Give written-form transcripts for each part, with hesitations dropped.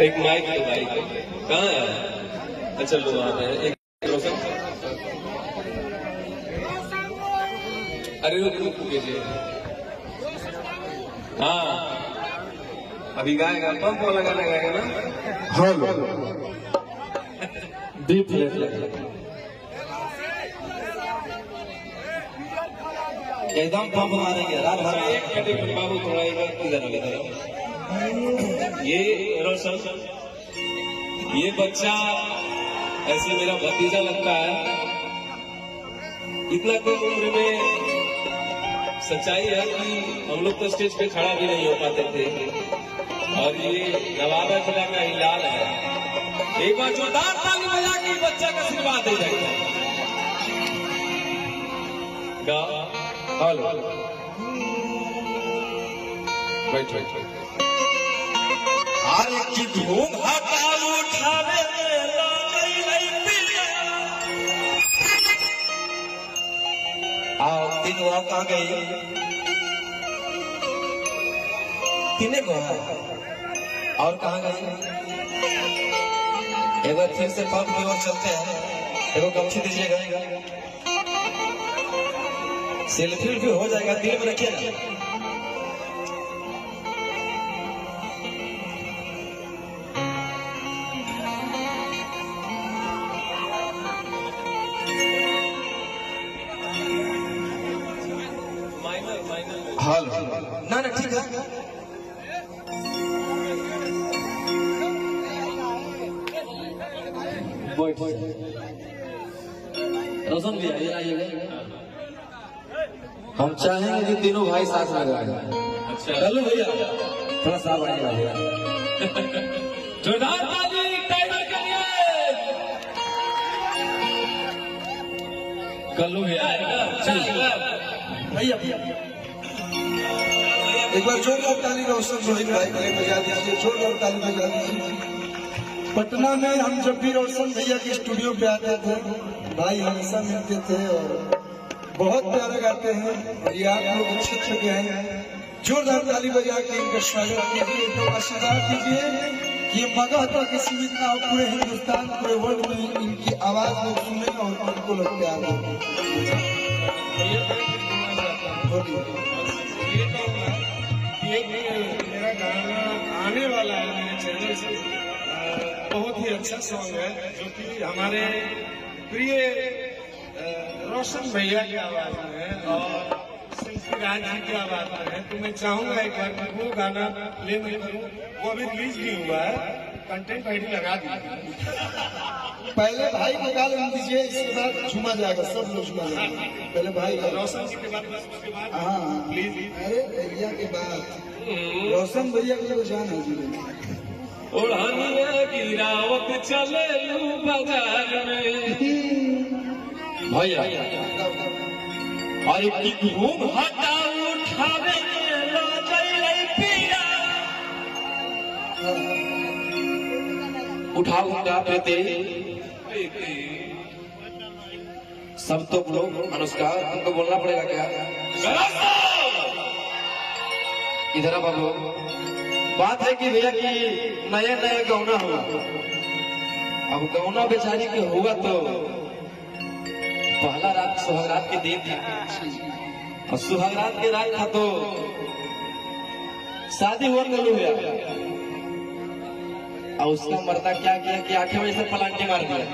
एक माइक है भाई, कहाँ है? अच्छा लो आप है एक रोशन। अरे रुक कीजिए। हाँ अभी गाएगा, पंप वाला गाना गाएगा ना। हाँ डीप लगेगा एकदम पंप मारेंगे रात भर। एक कैटेगरी बाबू थोड़ा इधर ये रोशन, ये बच्चा ऐसे मेरा भतीजा लगता है। इतना कम उम्र में सच्चाई है कि हम लोग तो स्टेज पे खड़ा भी नहीं हो पाते थे, और ये नवाबा जिला का ही लाल है। एक बार जोरदार ताली बजा के बच्चा का आशीर्वाद दे जाएगा। हेलो बैठ अरे की धूम हटा उठावे तीन वाव कहाँ गई? तीने को और कहाँ गई? एक बार फिर से पंप की ओर चलते हैं। देखो गमछी दीजिएगा, सेल्फी भी हो जाएगा, दिल में रखिए ना। हाल ना ना ठीक है। रोशन भी आइएगा। हम चाहेंगे कि तीनों भाई साथ में गाएं। अच्छा चलो भैया थोड़ा सा आइएगा। जोरदार ताली टाइगर के लिए। कल्लू भैया भैया एक बार जोरदार ताली रोशन रोहित भाई के लिए बजा दीजिए। जोरदार ताली बजा दीजिए। पटना में हम जब भी रोशन भैया के स्टूडियो पे आते थे, भाई हमेशा मिलते थे और बहुत प्यारा गाते हैं। और ये आप लोग अच्छे अच्छे हैं। जोरदार ताली बजा के इनका स्वागत कीजिए, तो आशीर्वाद दीजिए। ये मगह तक सीमित ना हो, पूरे हिंदुस्तान पूरे वर्ल्ड में इनकी आवाज लोग सुने और उनको लोग प्यार दें। मेरा गाना आने वाला है मेरे चैनल से। बहुत ही अच्छा सॉन्ग है जो कि हमारे प्रिय रोशन भैया की आवाज में है और शिल्पी राज जी की आवाज में है। तो मैं चाहूंगा एक बार वो गाना प्ले में करूं। वो अभी रिलीज भी हुआ है, कंटेंट आईडी लगा दीजिए। पहले भाई को गाल दीजिए, इसके बाद झूमा जाएगा, सब लोग झूमा जाएगा। पहले भाई रोशन जी के बाद उसके बाद हाँ प्लीज। अरे भैया के बाद रोशन भैया को जान है जी। ओढ़निया गिरावत चले लू बाजार में भैया और एक घूम हटा उठावे लो जइले पिया उठा उठा पेते सब तो लोग नमस्कार तुमको बोलना पड़ेगा क्या? इधर अब लोग बात है कि भैया की नया नया गौना हुआ। अब गौना बेचारी के हुआ तो पहला रात सुहागरात के दिन था और सुहागरात के रात था तो शादी हुआ कल हुआ। और उसका मर्दा क्या किया कि 8 बजे से पलांटी मार दिया।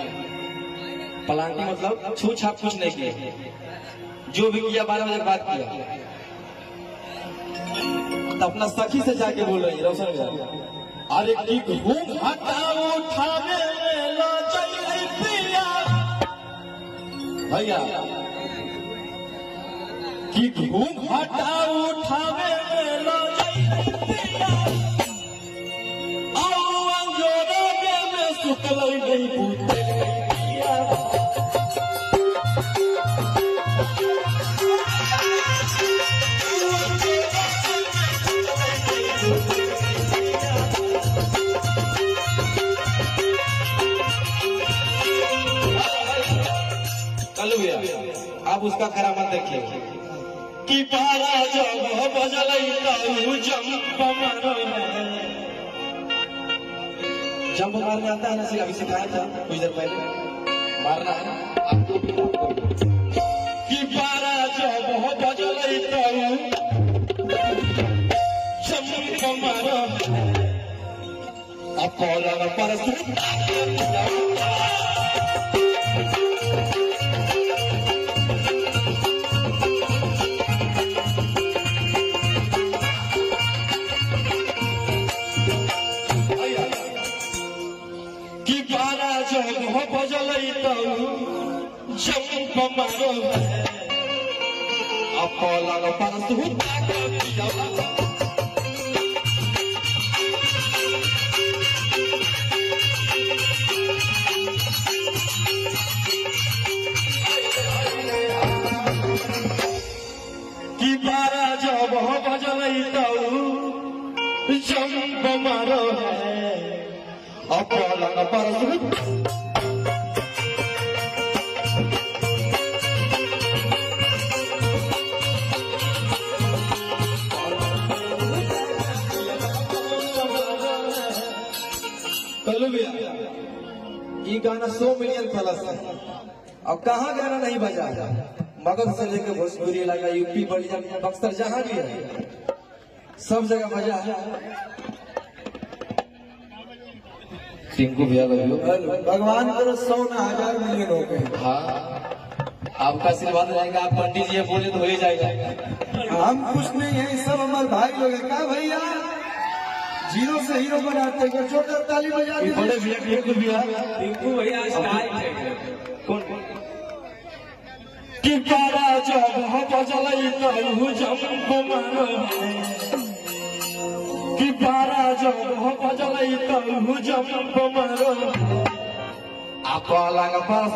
पलांटी मतलब छू छाप कुछ नहीं किया, जो भी किया 12 बजे बाद किया। तो अपना सखी से जाके बोल रही रोशन अरे की घूम हटा उठावे लो जइले पिया भैया की घूम हटा उठावे लो जइले पिया आओ अंजोरा में सुतलै नहीं पूते पिया। आप उसका करामत देखिए कि पारा जब बजलै तू जंप मारो जंप मारने आता है ना सिर्फ अभी सिखाया था कुछ देर पहले मारना है आपको कि पारा जब बजलै तू जंप मारो अपोलर पर बजलै तू जंप मारो अपोलर पर कि पारा जब बजलै तू जंप मारो अपोलर पर ये गाना 100 मिलियन प्लस है और कहाँ गाना नहीं बजा मगध से लेकर भोजपुरी लगा यूपी बलिया बक्सर जहाँ भी है सब जगह बजा है। टिंकू भैया भगवान करो 100 ना 1000 मिलियन हो गए। हाँ आपका आशीर्वाद रहेगा आप पंडित जी बोले तो हो ही जाएगा। हम कुछ नहीं है सब हमारे भाई लोग है क्या भैया जीरो से हीरो बनाते हैं छोटा ताली बजा दी बड़े भैया टिंकू भैया स्टाइल है कौन कि पारा जब बजलै तू जंप मारो कि पारा जब बजलै तू जंप मारो अपोलर पर